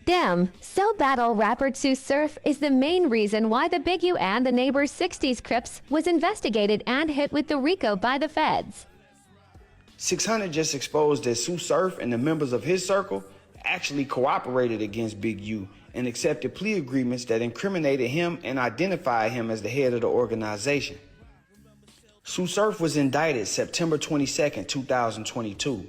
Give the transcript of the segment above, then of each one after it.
Damn, so battle rapper TSU Surf is the main reason why the Big U and the neighbor's 60s Crips was investigated and hit with the Rico by the feds. 600 just exposed that TSU Surf and the members of his circle actually cooperated against Big U and accepted plea agreements that incriminated him and identified him as the head of the organization. TSU Surf was indicted September 22, 2022.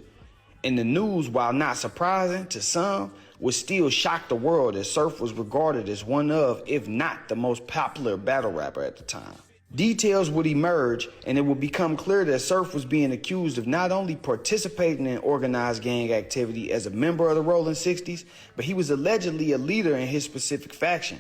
And the news, while not surprising to some, would still shock the world as Surf was regarded as one of, if not the most popular battle rapper at the time. Details would emerge and it would become clear that Surf was being accused of not only participating in organized gang activity as a member of the Rollin 60s, but he was allegedly a leader in his specific faction.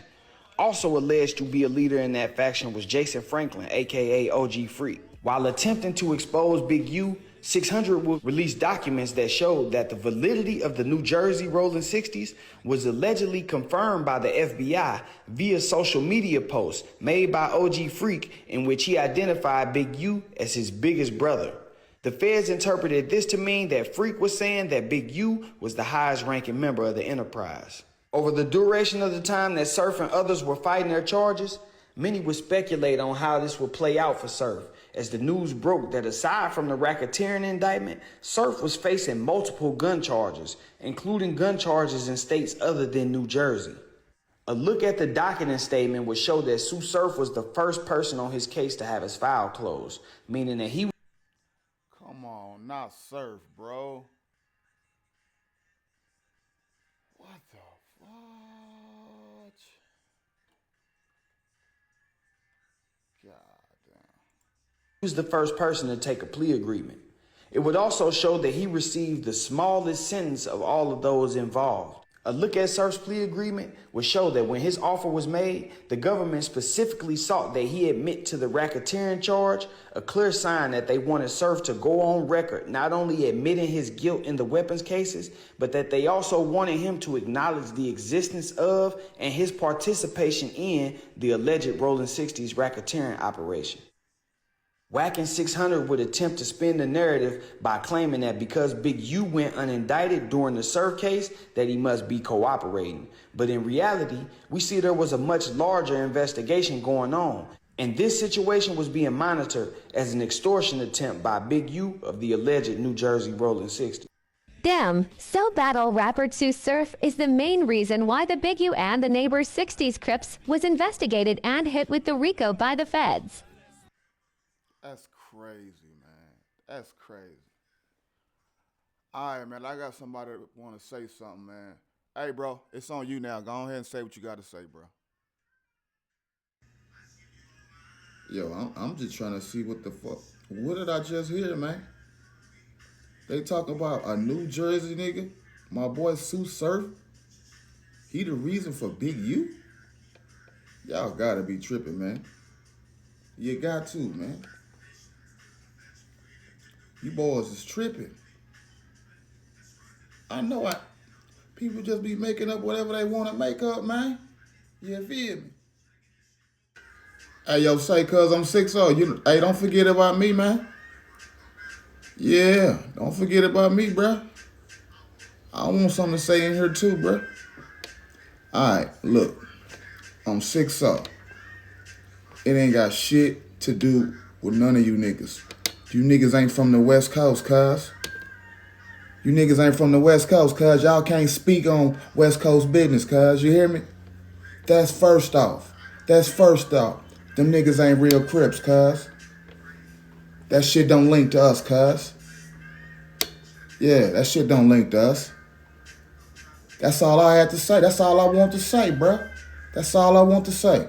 Also alleged to be a leader in that faction was Jason Franklin, aka OG Freak. While attempting to expose Big U, 600 would release documents that showed that the validity of the New Jersey Rollin 60s was allegedly confirmed by the FBI via social media posts made by OG Freak in which he identified Big U as his biggest brother. The feds interpreted this to mean that Freak was saying that Big U was the highest ranking member of the enterprise. Over the duration of the time that Surf and others were fighting their charges, many would speculate on how this would play out for Surf, as the news broke that aside from the racketeering indictment, Surf was facing multiple gun charges, including gun charges in states other than New Jersey. A look at the docketing statement would show that TSU Surf was the first person on his case to have his file closed, meaning that he... Come on, not Surf, bro. What the fudge? God damn. He was the first person to take a plea agreement. It would also show that he received the smallest sentence of all of those involved. A look at Surf's plea agreement would show that when his offer was made, the government specifically sought that he admit to the racketeering charge, a clear sign that they wanted Surf to go on record not only admitting his guilt in the weapons cases, but that they also wanted him to acknowledge the existence of and his participation in the alleged Rollin 60s racketeering operation. Whacking 600 would attempt to spin the narrative by claiming that because Big U went unindicted during the Surf case, that he must be cooperating. But in reality, we see there was a much larger investigation going on, and this situation was being monitored as an extortion attempt by Big U of the alleged New Jersey Rollin 60. Damn, so battle rapper TSU Surf is the main reason why the Big U and the neighbor's 60s Crips was investigated and hit with the Rico by the feds. That's crazy, man. That's crazy. All right, man, I got somebody that want to say something, man. Hey, bro, it's on you now. Go ahead and say what you got to say, bro. Yo, I'm just trying to see what the fuck. What did I just hear, man? They talk about a New Jersey nigga, my boy TSU Surf. He the reason for Big U? Y'all gotta be tripping, man. You got to, man. You boys is tripping. I know people just be making up whatever they want to make up, man. You feel me? Hey, yo, say, cuz I'm 6'0". Hey, don't forget about me, man. Yeah, don't forget about me, bruh. I want something to say in here too, bruh. All right, look. I'm 6'0". It ain't got shit to do with none of you niggas. You niggas ain't from the West Coast, cuz. You niggas ain't from the West Coast, cuz. Y'all can't speak on West Coast business, cuz. You hear me? That's first off. That's first off. Them niggas ain't real Crips, cuz. That shit don't link to us, cuz. Yeah, that shit don't link to us. That's all I had to say. That's all I want to say, bruh. That's all I want to say.